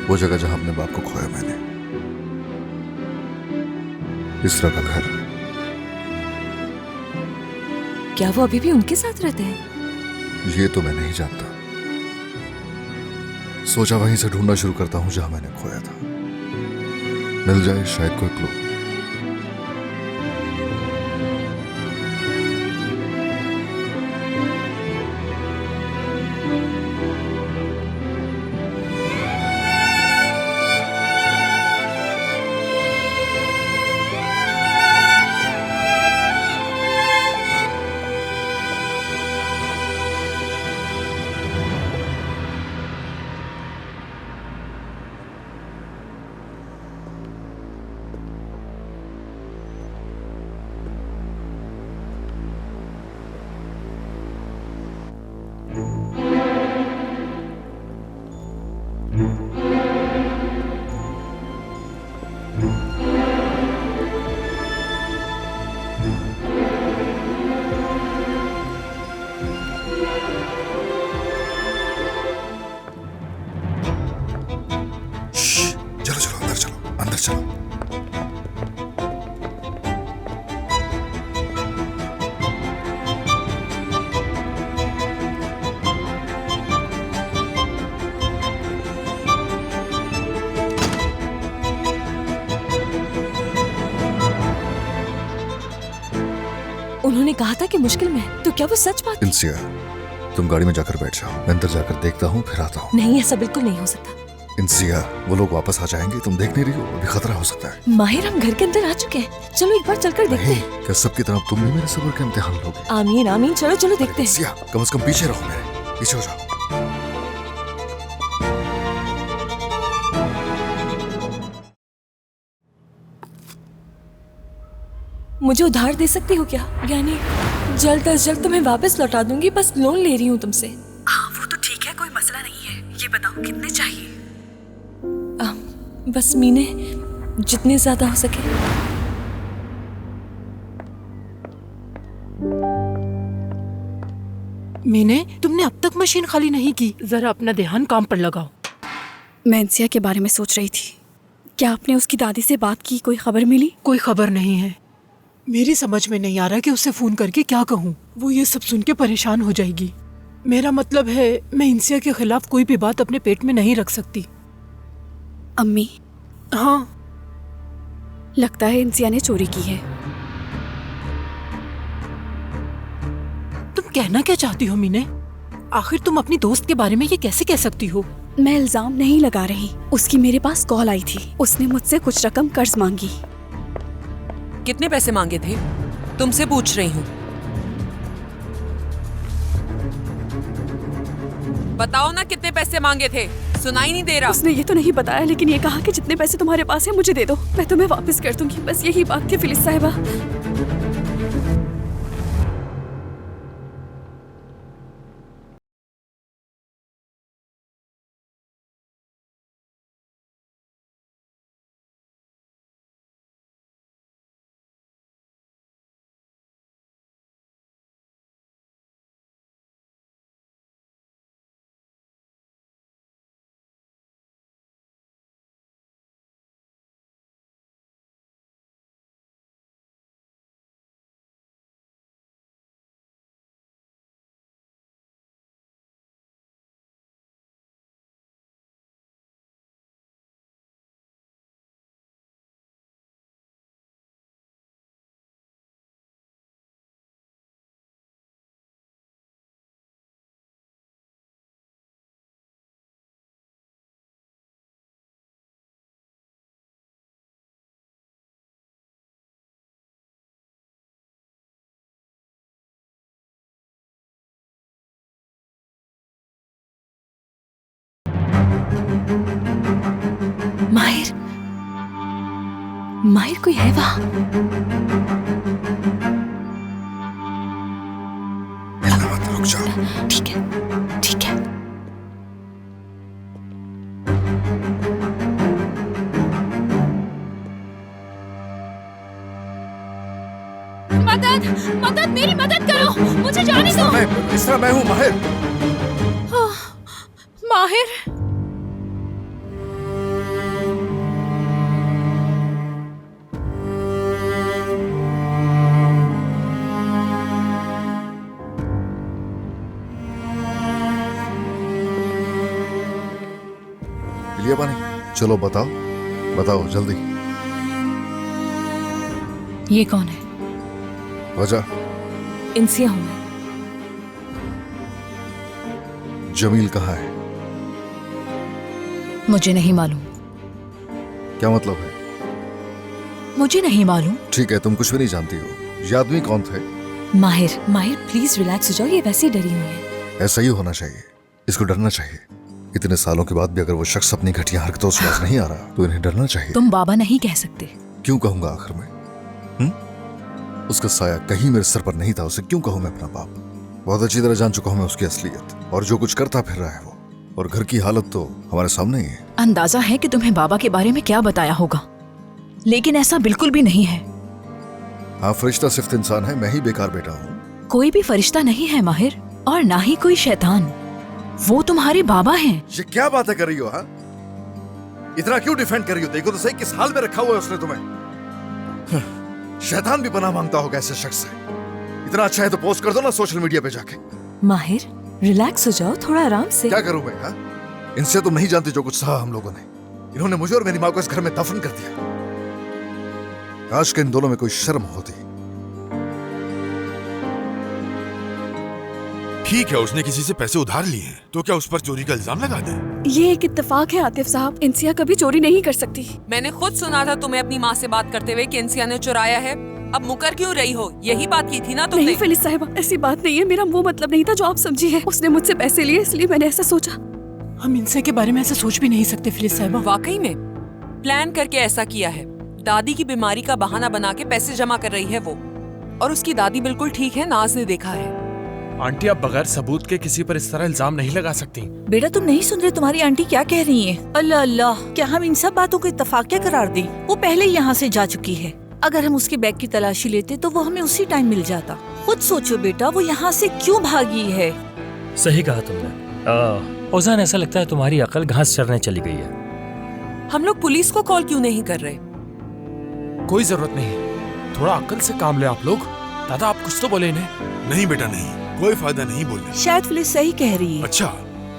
वो जगह जहां अपने बाप को खोया मैंने, इसरा का घर। क्या वो अभी भी उनके साथ रहते हैं? ये तो मैं नहीं जानता। सोचा वहीं से ढूंढना शुरू करता हूं जहां मैंने खोया था। मिल जाए शायद कोई क्लू। उन्होंने कहा था कि मुश्किल में है, तो क्या वो सच बात? इंसिया, तुम गाड़ी में जाकर बैठ जाओ। मैं अंदर जाकर देखता हूँ, फिर आता हूँ। नहीं, ऐसा बिल्कुल नहीं हो सकता। इंसिया, वो लोग वापस आ जाएंगे, तुम देख नहीं रही हो? अभी खतरा हो सकता है। माहिर, हम घर के अंदर आ चुके हैं। चलो एक बार चलकर देखते हैं। क्या सबकी तरफ तुम भी मेरे सब्र के इम्तिहान लोगे? आमीन आमीन। चलो चलो देखते हैं। इंसिया, कम से कम पीछे रहो मेरे, पीछे हो जाओ। मुझे उधार दे सकती हो क्या? यानी जल्द अज जल्द तुम्हें वापस लौटा दूंगी, बस लोन ले रही हूँ तुमसे। आपको कितने चाहिए? बस मीने, जितने ज्यादा हो सके। मीने, तुमने अब तक मशीन खाली नहीं की। जरा अपना ध्यान काम पर लगाओ। मैं इंसिया के बारे में सोच रही थी। क्या आपने उसकी दादी से बात की? कोई खबर मिली? कोई खबर नहीं है। मेरी समझ में नहीं आ रहा कि उसे फोन करके क्या कहूँ। वो ये सब सुन के परेशान हो जाएगी। मेरा मतलब है, मैं इंसिया के खिलाफ कोई भी बात अपने पेट में नहीं रख सकती। अम्मी। हाँ, लगता है इंसिया ने चोरी की है। तुम कहना क्या चाहती हो मीने? आखिर तुम अपनी दोस्त के बारे में ये कैसे कह सकती हो? मैं इल्जाम नहीं लगा रही। उसकी मेरे पास कॉल आई थी। उसने मुझसे कुछ रकम कर्ज मांगी। कितने पैसे मांगे थे? तुमसे पूछ रही हूँ। बताओ ना, कितने पैसे मांगे थे? सुनाई नहीं दे रहा। उसने ये तो नहीं बताया, लेकिन ये कहा कि जितने पैसे तुम्हारे पास है मुझे दे दो, मैं तुम्हें वापस कर दूंगी। बस यही बात थी फिलिस साहिबा। माहिर, माहिर कोई है वहाँ? हिलना मत, रुक जाओ। ठीक है, ठीक है। मदद, मदद, मेरी मदद करो, मुझे जाने दो। इस तरह मैं हूँ माहिर। माहिर, लिया पानी? चलो बताओ, बताओ जल्दी। ये कौन है? वजह? इंसिया हूँ मैं। जमील कहाँ है? मुझे नहीं मालूम। क्या मतलब है? मुझे नहीं मालूम। ठीक है, तुम कुछ भी नहीं जानती हो। ये आदमी कौन थे? माहिर, माहिर प्लीज रिलैक्स हो जाओ। ये वैसे ही डरी हुई है। ऐसा ही होना चाहिए, इसको डरना चाहिए। इतने सालों के बाद भी अगर वो शख्स अपनी घटिया हरकतों से बाज नहीं आ रहा तो इन्हें डरना चाहिए। तुम बाबा नहीं कह सकते। क्यों कहूंगा आखिर में? उसका साया कहीं मेरे सर पर नहीं था, उसे क्यों कहूं मैं अपना बाप? बहुत अच्छी तरह जान चुका हूं मैं उसकी असलियत और जो कुछ करता फिर रहा है वो। और घर की हालत तो हमारे सामने ही है। अंदाजा है कि तुम्हें बाबा के बारे में क्या बताया होगा, लेकिन ऐसा बिल्कुल भी नहीं है। हाँ, फरिश्ता सिर्फ इंसान है, मैं ही बेकार बेटा हूँ। कोई भी फरिश्ता नहीं है माहिर, और ना ही कोई शैतान। वो तुम्हारे बाबा हैं। ये क्या बातें कर रही हो? हाँ, इतना क्यों डिफेंड कर रही हो? देखो तो सही किस हाल में रखा हुआ है उसने तुम्हें। शैतान भी पनाह मांगता होगा ऐसे शख्स से। इतना अच्छा है तो पोस्ट कर दो ना सोशल मीडिया पे जाके। माहिर रिलैक्स हो जाओ, थोड़ा आराम से। क्या करूं मैं? हाँ, इनसे तुम नहीं जानती जो कुछ सहा हम लोगों ने। इन्होंने मुझे और मेरी माँ को इस घर में दफन कर दिया। आज के इन दोनों में कोई शर्म होती। ठीक है, उसने किसी से पैसे उधार लिए हैं, तो क्या उस पर चोरी का इल्जाम लगा दे? ये एक इत्तेफाक है आतिफ साहब। इंसिया कभी चोरी नहीं कर सकती। मैंने खुद सुना था तुम्हें अपनी माँ से बात करते हुए कि इंसिया ने चुराया है। अब मुकर क्यों रही हो? यही बात की थी ना तुमने? नहीं फिलिस साहिबा, ऐसी बात नहीं है। मेरा वो मतलब नहीं था जो आप समझी है। उसने मुझसे पैसे लिए इसलिए मैंने ऐसा सोचा। हम इंसिया के बारे में ऐसा सोच भी नहीं सकते फिलिस साहिबा। वाकई में प्लान करके ऐसा किया है। दादी की बीमारी का बहाना बना के पैसे जमा कर रही है वो। और उसकी दादी बिल्कुल ठीक है, नाज ने देखा है। आंटी, आप बगैर सबूत के किसी पर इस तरह इल्जाम नहीं लगा सकती। बेटा तुम नहीं सुन रहे तुम्हारी आंटी क्या कह रही हैं? अल्लाह अल्लाह, क्या हम इन सब बातों को इत्तफाकिया करार दें? वो पहले ही यहाँ से जा चुकी है। अगर हम उसके बैग की तलाशी लेते तो वो हमें उसी टाइम मिल जाता। खुद सोचो बेटा, वो यहाँ से क्यों भागी है? सही कहा तुमने। ओजान, ऐसा लगता है तुम्हारी अकल घास चरने चली गई है। हम लोग पुलिस को कॉल क्यों नहीं कर रहे? कोई जरूरत नहीं, थोड़ा अक्ल से काम ले आप लोग। दादा, आप कुछ तो बोले इन्हें। नहीं बेटा नहीं, कोई फायदा नहीं बोलने। शायद पुलिस सही कह रही है। अच्छा,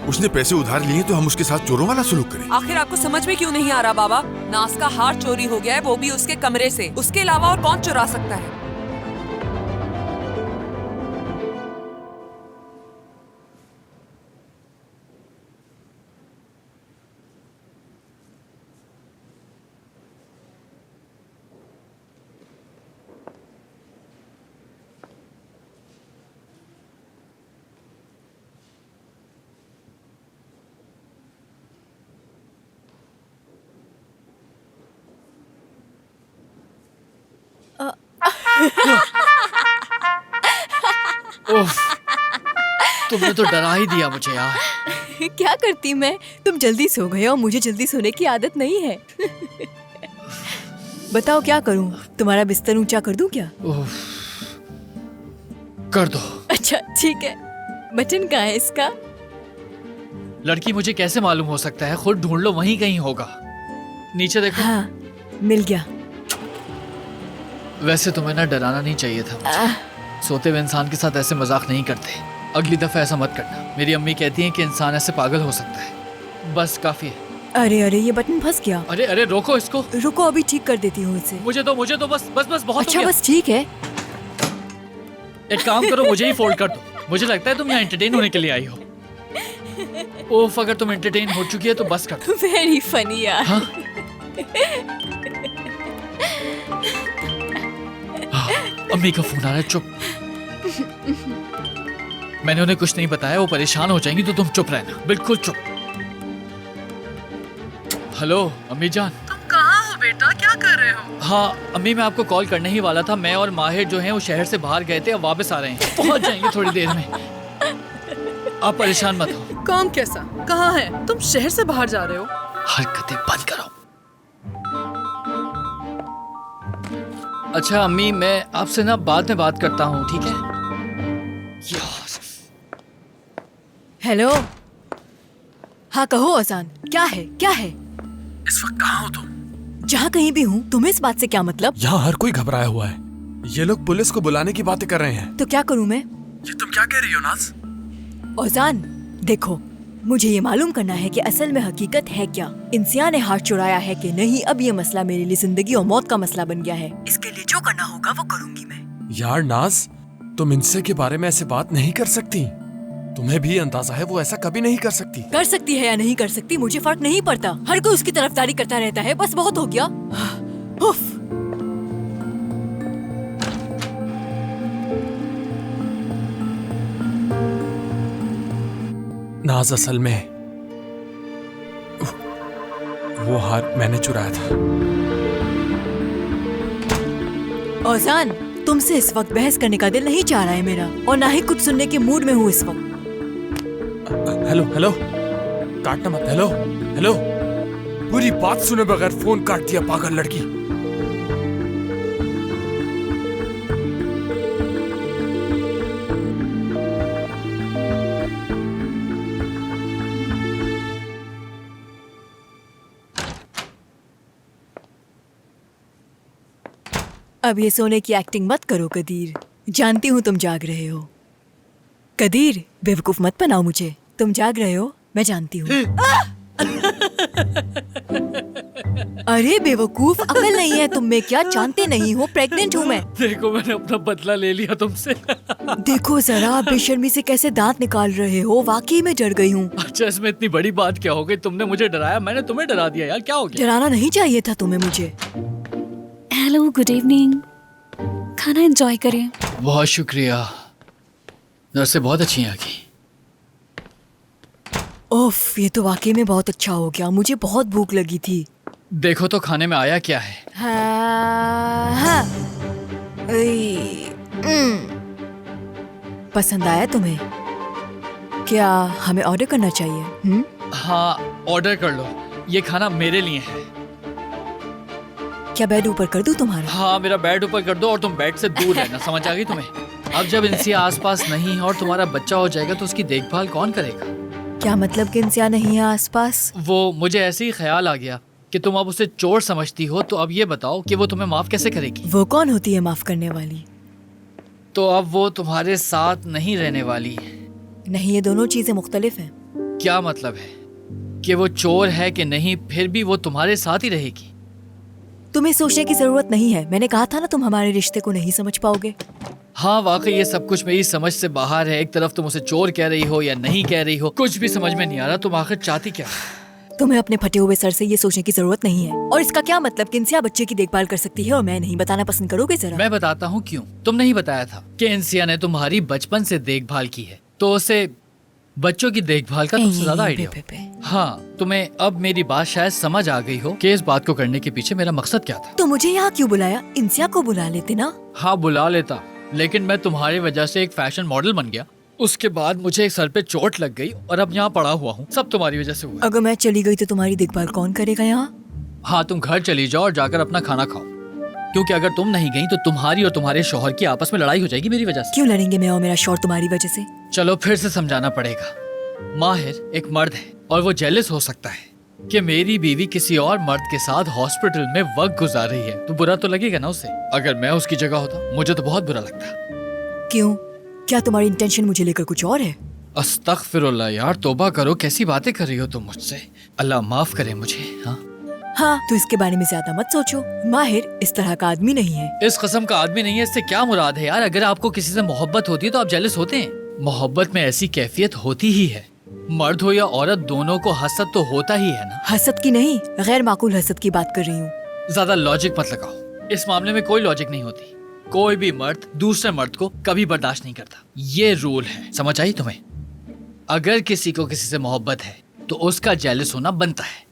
उसने पैसे उधार लिए तो हम उसके साथ चोरों वाला सलूक करें? आखिर आपको समझ में क्यों नहीं आ रहा बाबा? नाज का हार चोरी हो गया है, वो भी उसके कमरे से। उसके अलावा और कौन चुरा सकता है? उफ, तुमने तो डरा ही दिया मुझे यार। क्या करती मैं? तुम जल्दी सो गए और मुझे जल्दी सोने की आदत नहीं है। बताओ क्या करूं? तुम्हारा बिस्तर ऊंचा कर दूं क्या? कर दो। अच्छा ठीक है। बटन कहाँ है इसका? लड़की, मुझे कैसे मालूम हो सकता है? खुद ढूंढ लो, वहीं कहीं होगा। नीचे देखो। हाँ, मिल गया। वैसे तुम्हें ना डराना नहीं चाहिए था मुझे। सोते हुए इंसान के साथ ऐसे मजाक नहीं करते। अगली दफा ऐसा मत करना। मेरी अम्मी कहती हैं कि इंसान ऐसे पागल हो सकता है। बस काफी है। अरे अरे, ये बटन फंस गया। अरे अरे, रोको इसको। रुको, अभी ठीक कर देती हूँ इसे। मुझे तो बस बस बस बहुत अच्छा हो गया। बस ठीक है। एक काम करो, मुझे ही फोल्ड कर दो। मुझे लगता है तुम यहाँ एंटरटेन होने के लिए आई हो। ओफ, अगर तुम एंटरटेन हो चुकी है तो बस कर दो। वेरी फनी यार। हाँ? अम्मी का फोन आ रहा है, चुप। मैंने उन्हें कुछ नहीं बताया, वो परेशान हो जाएंगी, तो तुम चुप रहना, बिल्कुल चुप। हेलो अम्मी जान। तुम कहाँ हो बेटा? क्या कर रहे हो? हाँ अम्मी, मैं आपको कॉल करने ही वाला था। मैं और माहिर जो हैं वो शहर से बाहर गए थे, अब वापस आ रहे हैं। पहुंच जाएंगे थोड़ी देर में। आप परेशान मत हो। कौन कैसा? कहाँ है? तुम शहर से बाहर जा रहे हो? हरकतें बंद करो। अच्छा अम्मी, मैं आपसे ना बाद में बात करता हूँ, ठीक है? हेलो। हाँ कहो अजान, क्या है? क्या है? इस वक्त कहाँ हो तुम? जहाँ कहीं भी हूँ, तुम्हें इस बात से क्या मतलब? यहाँ हर कोई घबराया हुआ है। ये लोग पुलिस को बुलाने की बातें कर रहे हैं। तो क्या करूँ मैं? ये तुम क्या कह रही हो नाज? ओजान देखो, मुझे ये मालूम करना है कि असल में हकीकत है क्या। इंसिया ने हाथ चुराया है कि नहीं। अब ये मसला मेरे लिए जिंदगी और मौत का मसला बन गया है। इसके लिए जो करना होगा वो करूंगी मैं। यार नाज, तुम इनसे के बारे में ऐसे बात नहीं कर सकती। तुम्हें भी अंदाजा है वो ऐसा कभी नहीं कर सकती। कर सकती है या नहीं कर सकती, मुझे फर्क नहीं पड़ता। हर कोई उसकी तरफदारी करता रहता है, बस बहुत हो गया। उफ। नाज, असल में वो हार मैंने चुराया था। ओजान, तुमसे इस वक्त बहस करने का दिल नहीं चाह रहा है मेरा, और ना ही कुछ सुनने के मूड में हूँ इस वक्त। हेलो हेलो, काटना मत। हेलो हेलो, पूरी बात सुने बगैर फोन काट दिया, पागल लड़की। अब ये सोने की एक्टिंग मत करो कदीर, जानती हूँ तुम जाग रहे हो। कदीर, बेवकूफ मत बनाओ मुझे। तुम जाग रहे हो, मैं जानती हूँ। अरे बेवकूफ, अकल नहीं है तुम में क्या? जानते नहीं हो प्रेग्नेंट हूँ मैं। देखो, मैंने अपना बदला ले लिया तुमसे। देखो जरा, बेशर्मी से कैसे दांत निकाल रहे हो। वाकई में डर गई हूँ। अच्छा, इसमें इतनी बड़ी बात क्या हो गई? तुमने मुझे डराया, मैंने तुम्हें डरा दिया। यार क्या हो गया? डराना नहीं चाहिए था तुम्हें मुझे। Hello, good evening. खाना एंजॉय करें। बहुत शुक्रिया। नर्सें बहुत अच्छी हैं की। ओफ, ये तो वाकई में बहुत अच्छा हो गया। मुझे बहुत भूख लगी थी। देखो तो खाने में आया क्या है? हाँ, हाँ। पसंद आया तुम्हें? क्या हमें ऑर्डर करना चाहिए? हाँ, ऑर्डर कर लो। ये खाना मेरे लिए है। क्या बेड ऊपर कर दूं तुम्हारा? हाँ, मेरा बेड ऊपर कर दो और तुम बेड से दूर रहना। समझ आ गई तुम्हें? अब जब इंसिया आसपास नहीं है और तुम्हारा बच्चा हो जाएगा तो उसकी देखभाल कौन करेगा? क्या मतलब कि इंसिया नहीं है आसपास? वो मुझे ऐसे ही ख्याल आ गया कि तुम अब उसे चोर समझती हो, तो अब ये बताओ कि वो तुम्हें माफ कैसे करेगी? वो कौन होती है माफ करने वाली? तो अब वो तुम्हारे साथ नहीं रहने वाली है। नहीं, ये दोनों चीजें मुख्तलिफ हैं। क्या मतलब है कि वो चोर है कि नहीं, फिर भी वो तुम्हारे साथ ही रहेगी? तुम्हें सोचने की जरूरत नहीं है। मैंने कहा था ना, तुम हमारे रिश्ते को नहीं समझ पाओगे। हाँ, वाकई ये सब कुछ मेरी समझ से बाहर है। एक तरफ तुम उसे चोर कह रही हो या नहीं कह रही हो, कुछ भी समझ में नहीं आ रहा। तुम आखिर चाहती क्या? तुम्हें अपने फटे हुए सर से ये सोचने की जरूरत नहीं है। और इसका क्या मतलब कि इंसिया बच्चे की देखभाल कर सकती है और मैं नहीं? बताना पसंद करोगे जरा? मैं बताता हूँ क्यों। तुम नहीं बताया था कि इंसिया ने तुम्हारी बचपन से देखभाल की है, तो उसे बच्चों की देखभाल का तुमसे ज्यादा आइडिया हो। हाँ, तुम्हें अब मेरी बात शायद समझ आ गई हो कि इस बात को करने के पीछे मेरा मकसद क्या था। तो मुझे यहाँ क्यों बुलाया? इंसिया को बुला लेते ना। हाँ, बुला लेता, लेकिन मैं तुम्हारी वजह से एक फैशन मॉडल बन गया। उसके बाद मुझे एक सर पे चोट लग गई और अब यहाँ पड़ा हुआ हूँ। सब तुम्हारी वजह से हुआ। अगर मैं चली गई तो तुम्हारी देखभाल कौन करेगा यहाँ? हाँ, तुम घर चली जाओ और जाकर अपना खाना खाओ, क्योंकि अगर तुम नहीं गई तो तुम्हारी और तुम्हारे शौहर की आपस में लड़ाई हो जाएगी मेरी वजह से। क्यों लड़ेंगे मैं और मेरा शौहर तुम्हारी वजह से? चलो फिर से समझाना पड़ेगा। माहिर एक मर्द है और वो जेलस हो सकता है कि मेरी बीवी किसी और मर्द के साथ हॉस्पिटल में वक्त गुजार रही है, तो बुरा तो लगेगा ना उसे। अगर मैं उसकी जगह होता मुझे तो बहुत बुरा लगता। क्यों? क्या तुम्हारी इंटेंशन मुझे लेकर कुछ और है? अस्तगफिरुल्लाह यार, तौबा करो। कैसी बातें कर रही हो तुम मुझसे। अल्लाह माफ करे मुझे। हाँ, तो इसके बारे में ज्यादा मत सोचो। माहिर इस तरह का आदमी नहीं है। इस किस्म का आदमी नहीं है, इससे क्या मुराद है यार? अगर आपको किसी से मोहब्बत होती है तो आप जेलस होते हैं। मोहब्बत में ऐसी कैफियत होती ही है। मर्द हो या औरत, दोनों को हसद तो होता ही है ना। हसद की नहीं, गैर माकूल हसद की बात कर रही हूँ। ज्यादा लॉजिक मत लगाओ। इस मामले में कोई लॉजिक नहीं होती। कोई भी मर्द दूसरे मर्द को कभी बर्दाश्त नहीं करता। ये रूल है, समझ आई तुम्हें? अगर किसी को किसी से मोहब्बत है तो उसका जेलस होना बनता है।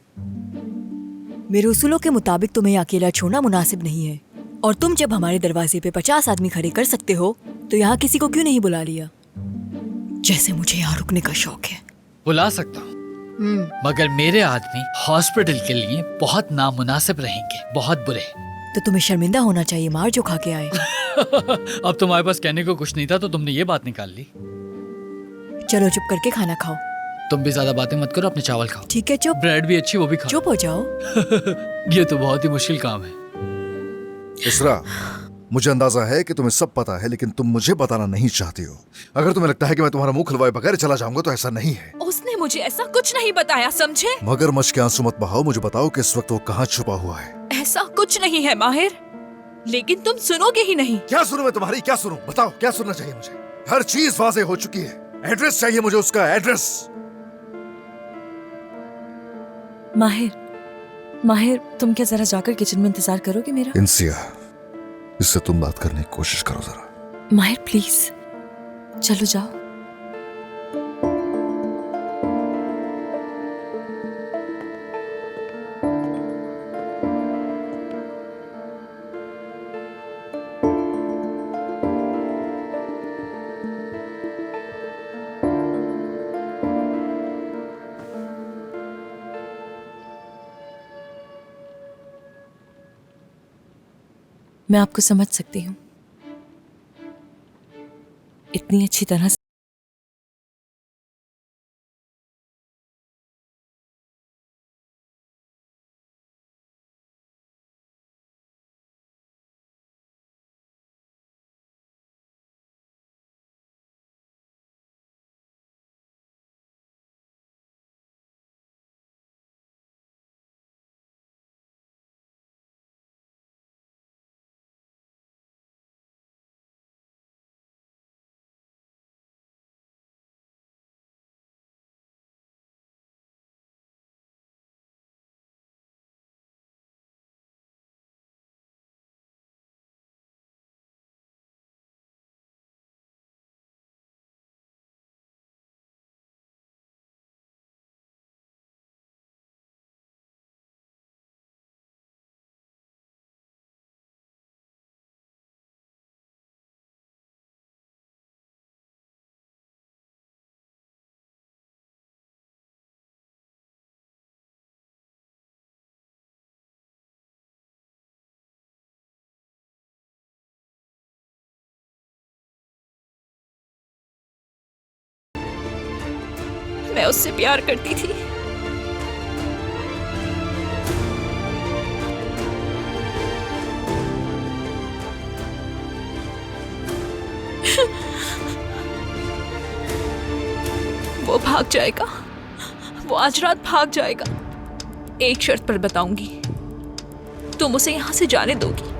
मेरे उसूलों के मुताबिक तुम्हें अकेला छोड़ना मुनासिब नहीं है। और तुम जब हमारे दरवाजे पे 50 आदमी खड़े कर सकते हो तो यहाँ किसी को क्यों नहीं बुला लिया? जैसे मुझे यहाँ रुकने का शौक है। बुला सकता हूँ, मगर मेरे आदमी हॉस्पिटल के लिए बहुत नामुनासिब रहेंगे, बहुत बुरे। तो तुम्हें शर्मिंदा होना चाहिए, मार जो खा के आए। अब तुम्हारे पास कहने को कुछ नहीं था तो तुमने ये बात निकाल ली। चलो चुप करके खाना खाओ। तुम भी ज्यादा बातें मत करो, अपने चावल खाओ। ठीक है, चुप। ब्रेड भी अच्छी, वो भी खाओ। चुप हो जाओ। ये तो बहुत ही मुश्किल काम है। इसरा, मुझे अंदाजा है कि तुम्हें सब पता है, लेकिन तुम मुझे बताना नहीं चाहती हो। अगर तुम्हें लगता है कि मैं तुम्हारा मुंह खुलवाए बगैर चला जाऊंगा तो ऐसा नहीं है। उसने मुझे ऐसा कुछ नहीं बताया, समझे? मगरमच्छ के आंसू मत बहाओ। मुझे बताओ कि इस वक्त वो कहाँ छुपा हुआ है। ऐसा कुछ नहीं है माहिर, लेकिन तुम सुनोगे ही नहीं। क्या सुनूं मैं तुम्हारी? क्या सुनूं? बताओ, क्या सुनना चाहिए मुझे? हर चीज वाज़ेह हो चुकी है। एड्रेस चाहिए मुझे, उसका एड्रेस। माहिर, तुम क्या जरा जाकर किचन में इंतजार करोगे मेरा? इंसिया, इससे तुम बात करने की कोशिश करो जरा। माहिर प्लीज, चलो जाओ। मैं आपको समझ सकती हूँ, इतनी अच्छी तरह से। मैं उससे प्यार करती थी। वो भाग जाएगा, वो आज रात भाग जाएगा। एक शर्त पर बताऊंगी, तुम उसे यहां से जाने दोगी।